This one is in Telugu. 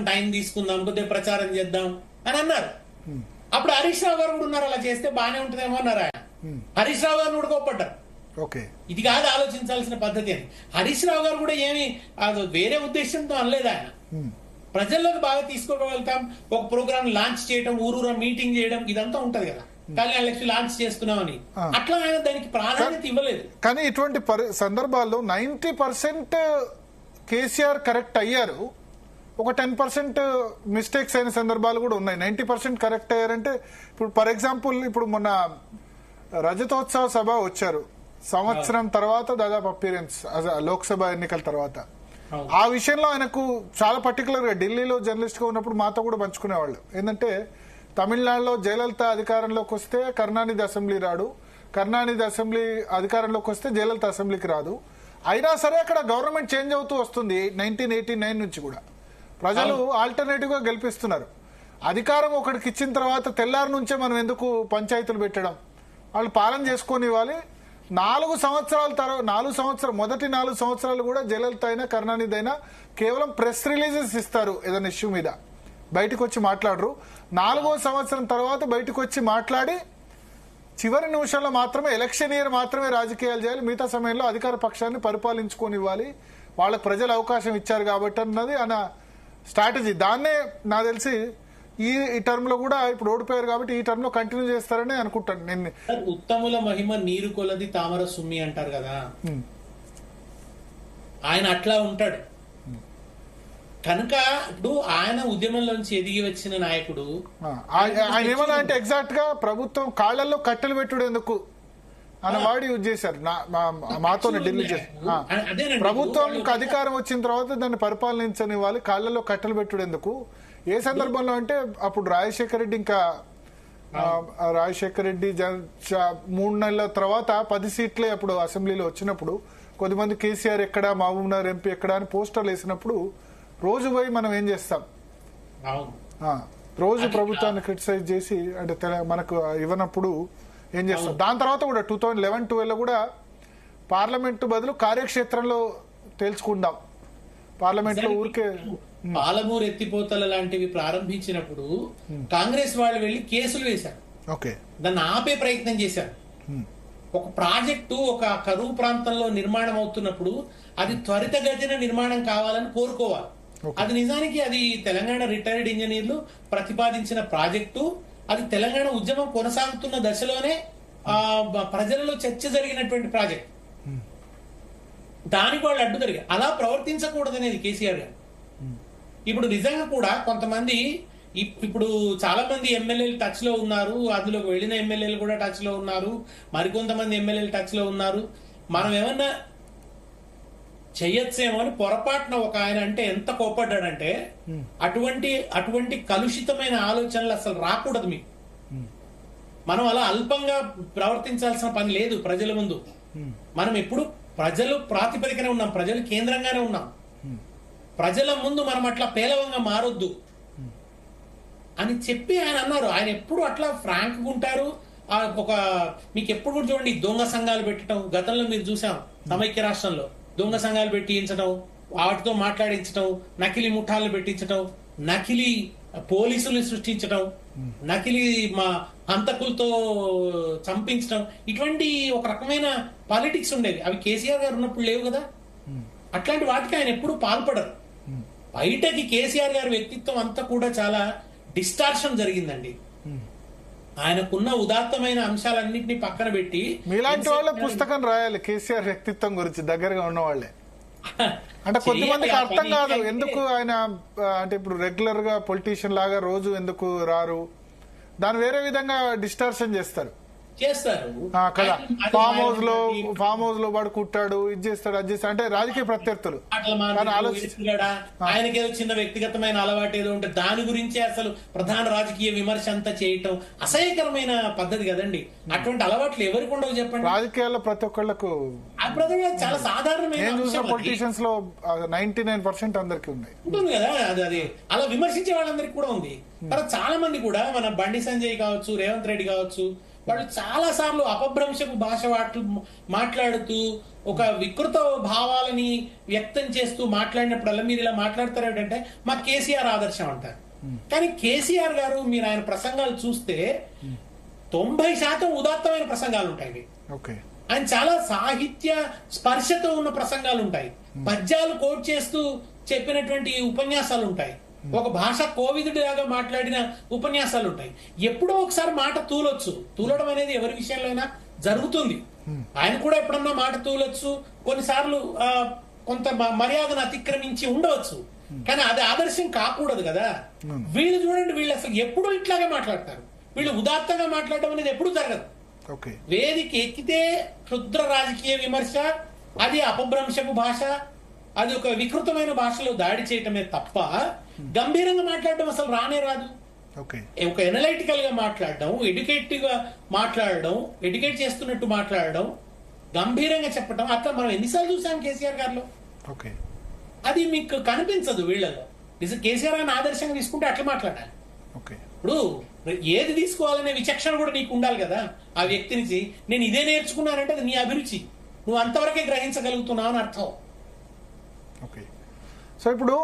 టైం తీసుకుందాం, కొద్దిగా ప్రచారం చేద్దాం అని అన్నారు. అప్పుడు హరీష్ రావు గారు కూడా ఉన్నారు, అలా చేస్తే బానే ఉంటుందేమో అన్నారు ఆయన. హరీష్ రావు గారిని కూడా కోప్పడ్డారు. ఇది కాదు ఆలోచించాల్సిన పద్ధతి అని. హరీష్ రావు గారు కూడా ఏమి వేరే ఉద్దేశంతో అనలేదు ఆయన. ప్రజల్లోకి బాగా తీసుకోగలుగుతాం, ఒక ప్రోగ్రామ్ లాంచ్ చేయడం, ఊరూరా మీటింగ్ చేయడం, ఇదంతా ఉంటది కదా, కళ్యాణ లక్ష్మి లాంచ్ చేస్తున్నామని. అట్లా ఆయన దానికి ప్రాధాన్యత ఇవ్వలేదు. కానీ ఇటువంటి సందర్భాల్లో 90% కేసీఆర్ కరెక్ట్ అయ్యారు, ఒక 10% మిస్టేక్స్ అయిన సందర్భాలు కూడా ఉన్నాయి. 90% కరెక్ట్ అయ్యారంటే ఇప్పుడు ఫర్ ఎగ్జాంపుల్ ఇప్పుడు మొన్న రజతోత్సవ సభ వచ్చారు, సంవత్సరం తర్వాత దాదాపు అపీరెన్స్ లోక్సభ ఎన్నికల తర్వాత. ఆ విషయంలో ఆయనకు చాలా పర్టికులర్ గా ఢిల్లీలో జర్నలిస్ట్ గా ఉన్నప్పుడు మాతో కూడా పంచుకునేవాళ్ళు. ఏంటంటే తమిళనాడులో జయలలిత అధికారంలోకి వస్తే కరుణానిధి అసెంబ్లీ రాడు, కరుణానిధి అసెంబ్లీ అధికారంలోకి వస్తే జయలలిత అసెంబ్లీకి రాదు. అయినా సరే అక్కడ గవర్నమెంట్ చేంజ్ అవుతూ వస్తుంది 1989 నుంచి కూడా. ప్రజలు ఆల్టర్నేటివ్ గా గెలిపిస్తున్నారు. అధికారం ఒకటికి ఇచ్చిన తర్వాత తెల్లారి నుంచే మనం ఎందుకు పంచాయతీలు పెట్టడం, వాళ్ళు పాలన చేసుకొని ఇవ్వాలి. 4 సంవత్సరాల తర్వాత మొదటి 4 సంవత్సరాలు కూడా జయలలిత అయినా కరుణానిధి అయినా కేవలం ప్రెస్ రిలీజెస్ ఇస్తారు, ఏదైనా ఇష్యూ మీద బయటకు వచ్చి మాట్లాడరు. 4వ సంవత్సరం తర్వాత బయటకు వచ్చి మాట్లాడి చివరి నిమిషంలో మాత్రమే, ఎలక్షన్ ఇయర్ మాత్రమే రాజకీయాలు చేయాలి, మిగతా సమయంలో అధికార పక్షాన్ని పరిపాలించుకొని ఇవ్వాలి, వాళ్ళకు ప్రజలు అవకాశం ఇచ్చారు కాబట్టి అన్నది ఆయన స్ట్రాటజీ. దాన్నే నాకు తెలిసి ఈ టర్మ్ లో కూడా ఇప్పుడు ఓడిపోయారు కాబట్టి ఈ టర్మ్ లో కంటిన్యూ చేస్తారని అనుకుంటాను నేను. ఉత్తముల మహిమ నీరు కొలది తామర సుమ్మి అంటారు కదా, ఆయన అట్లా ఉంటాడు కనుక. ఇప్పుడు ఆయన ఉద్యమంలోంచి ఎదిగి వచ్చిన నాయకుడు, ఆయన ఏమన్నా అంటే ఎగ్జాక్ట్ గా ప్రభుత్వం కాళ్లలో కట్టెలు పెట్టుడేందుకు అన్న వాడు యూజ్ చేశారు మాతో ఢిల్లీ. ప్రభుత్వానికి అధికారం వచ్చిన తర్వాత దాన్ని పరిపాలించనివ్వాలి, కాళ్లలో కట్టెలు పెట్టుడేందుకు. ఏ సందర్భంలో అంటే అప్పుడు రాజశేఖర రెడ్డి, ఇంకా రాజశేఖర రెడ్డి 3 నెలల తర్వాత 10 సీట్లే అప్పుడు అసెంబ్లీలో వచ్చినప్పుడు కొద్దిమంది కేసీఆర్ ఎక్కడ, మహబూబ్నగర్ ఎంపీ ఎక్కడ అని పోస్టర్లు వేసినప్పుడు రోజు పోయి మనం ఏం చేస్తాం, రోజు ప్రభుత్వాన్ని క్రిటిసైజ్ చేసి అంటే మనకు ఇవ్వనప్పుడు ఏం చేస్తాం. దాని తర్వాత కూడా 2011-12 లో కూడా పార్లమెంటు బదులు కార్యక్షేత్రంలో తేల్చుకుందాం, పార్లమెంట్ లో ఊరికే. పాలమూరు ఎత్తిపోతల లాంటివి ప్రారంభించినప్పుడు కాంగ్రెస్ వాళ్ళు వెళ్లి కేసులు వేశారు, దాన్ని ఆపే ప్రయత్నం చేశారు. ఒక ప్రాజెక్టు ఒక కరువు ప్రాంతంలో నిర్మాణం అవుతున్నప్పుడు అది త్వరితగతిన నిర్మాణం కావాలని కోరుకోవాలి. అది నిజానికి అది తెలంగాణ రిటైర్డ్ ఇంజనీర్లు ప్రతిపాదించిన ప్రాజెక్టు. అది తెలంగాణ ఉద్యమం కొనసాగుతున్న దశలోనే ప్రజలలో చర్చ జరిగినటువంటి ప్రాజెక్ట్. దానికి వాళ్ళు అడ్డు జరిగారు. అలా ప్రవర్తించకూడదనేది కేసీఆర్ గారు. ఇప్పుడు నిజంగా కూడా కొంతమంది, ఇప్పుడు చాలా మంది ఎమ్మెల్యేలు టచ్ లో ఉన్నారు, అందులోకి వెళ్ళిన ఎమ్మెల్యేలు కూడా టచ్ లో ఉన్నారు, మరికొంతమంది ఎమ్మెల్యేలు టచ్ లో ఉన్నారు. మనం ఏమన్నా చెయ్యొచ్చేమో అని పొరపాటున ఒక ఆయన అంటే ఎంత కోప్పడ్డాడంటే, అటువంటి కలుషితమైన ఆలోచనలు అసలు రాకూడదు మీకు. మనం అలా అల్పంగా ప్రవర్తించాల్సిన పని లేదు ప్రజల ముందు. మనం ఎప్పుడు ప్రజలు ప్రాతిపదికనే ఉన్నాం, ప్రజలు కేంద్రంగానే ఉన్నాం. ప్రజల ముందు మనం అట్లా పేలవంగా మారొద్దు అని చెప్పి ఆయన అన్నారు. ఆయన ఎప్పుడు అట్లా ఫ్రాంక్ గా ఉంటారు. మీకు ఎప్పుడు కూడా చూడండి, దొంగ సంఘాలు పెట్టడం గతంలో మీరు చూసాం. సమైక్య రాష్ట్రంలో దొంగ సంఘాలు పెట్టించడం, వాటితో మాట్లాడించడం, నకిలీ ముఠాలను పెట్టించడం, నకిలీ పోలీసులు సృష్టించడం, నకిలీ హంతకులతో చంపించడం, ఇటువంటి ఒక రకమైన పాలిటిక్స్ ఉండేది. అవి కేసీఆర్ గారు ఉన్నప్పుడు లేవు కదా. అట్లాంటి వాటికి ఆయన ఎప్పుడు పాల్పడరు. బయటకి కేసీఆర్ గారి వ్యక్తిత్వం అంతా కూడా చాలా డిస్టార్షన్ జరిగిందండి. ఆయనకున్న ఉదాత్తమైన అంశాలన్నింటినీ పక్కన పెట్టి, మీలాంటి వాళ్ళ పుస్తకం రాయాలి కేసీఆర్ వ్యక్తిత్వం గురించి, దగ్గరగా ఉన్న వాళ్ళే. అంటే కొద్దిమందికి అర్థం కాదు ఎందుకు ఆయన అంటే ఇప్పుడు రెగ్యులర్ గా పొలిటీషియన్ లాగా రోజు ఎందుకు రారు, దాన్ని వేరే విధంగా డిస్టార్షన్ చేస్తారు కదా. ఫామ్ హౌస్ లో వాడు కుట్టాడు, ఇది చేస్తాడు, అది చేస్తాడు అంటే రాజకీయ ప్రత్యర్థులు. ఆయనకేదో చిన్న వ్యక్తిగతమైన అలవాటు ఏదో ఉంటే దాని గురించి అసలు ప్రధాన రాజకీయ విమర్శ అంతా చేయటం అసహ్యకరమైన పద్ధతి కదండి. అటువంటి అలవాట్లు ఎవరికి ఉండవు చెప్పండి. రాజకీయాల్లో ప్రతి ఒక్కళ్ళకు చాలా సాధారణమైన పొలిటీషియన్స్ లో 99% అందరికి ఉంటుంది కదా. అది అలా విమర్శించే వాళ్ళందరికీ కూడా ఉంది. తర్వాత చాలా మంది కూడా మన బండి సంజయ్ కావచ్చు, రేవంత్ రెడ్డి కావచ్చు, వాళ్ళు చాలా సార్లు అపభ్రంశపు భాష మాట్లాడుతూ ఒక వికృత భావాలని వ్యక్తం చేస్తూ మాట్లాడినప్పుడల్లా మీరు ఇలా మాట్లాడతారు ఏంటంటే మా కేసీఆర్ ఆదర్శం అంటారు. కానీ కేసీఆర్ గారు మీరు ఆయన ప్రసంగాలు చూస్తే 90% ఉదాత్తమైన ప్రసంగాలు ఉంటాయి. ఆయన చాలా సాహిత్య స్పర్శతో ఉన్న ప్రసంగాలు ఉంటాయి. పద్యాలు కోట్ చేస్తూ చెప్పినటువంటి ఉపన్యాసాలు ఉంటాయి. ఒక భాష కోవిదుడిలాగా మాట్లాడిన ఉపన్యాసాలు ఉంటాయి. ఎప్పుడో ఒకసారి మాట తూలడం అనేది ఎవరి విషయంలో అయినా జరుగుతుంది. ఆయన కూడా ఎప్పుడన్నా మాట తూలొచ్చు, కొన్నిసార్లు కొంత మర్యాదను అతిక్రమించి ఉండవచ్చు. కానీ అది ఆదర్శం కాకూడదు కదా. వీళ్ళు చూడండి, వీళ్ళు అసలు ఎప్పుడు ఇట్లాగే మాట్లాడతారు. వీళ్ళు ఉదాత్తంగా మాట్లాడడం అనేది ఎప్పుడు జరగదు. వేదిక ఎక్కితే క్షుద్ర రాజకీయ విమర్శ, అది అపభ్రంశపు భాష, అది ఒక వికృతమైన భాషలో దాడి చేయటమే తప్ప గంభీరంగా మాట్లాడడం అసలు రానే రాదు. ఒక ఎనలైటికల్ గా మాట్లాడడం, ఎడ్యుకేటివ్ గా మాట్లాడడం, ఎడ్యుకేట్ చేస్తున్నట్టు మాట్లాడడం, గంభీరంగా చెప్పడం, అట్లా మనం ఎన్నిసార్లు చూసాం కేసీఆర్ గారిలో. అది మీకు కనిపించదు వీళ్ళలో. నిజం కేసీఆర్ గారిని ఆదర్శంగా తీసుకుంటే అట్లా మాట్లాడాలి. ఇప్పుడు ఏది తీసుకోవాలనే విచక్షణ కూడా నీకు ఉండాలి కదా. ఆ వ్యక్తి నుంచి నేను ఇదే నేర్చుకున్నానంటే అది నీ అభిరుచి, నువ్వు అంతవరకే గ్రహించగలుగుతున్నావు అని అర్థం. సో ఇప్పుడు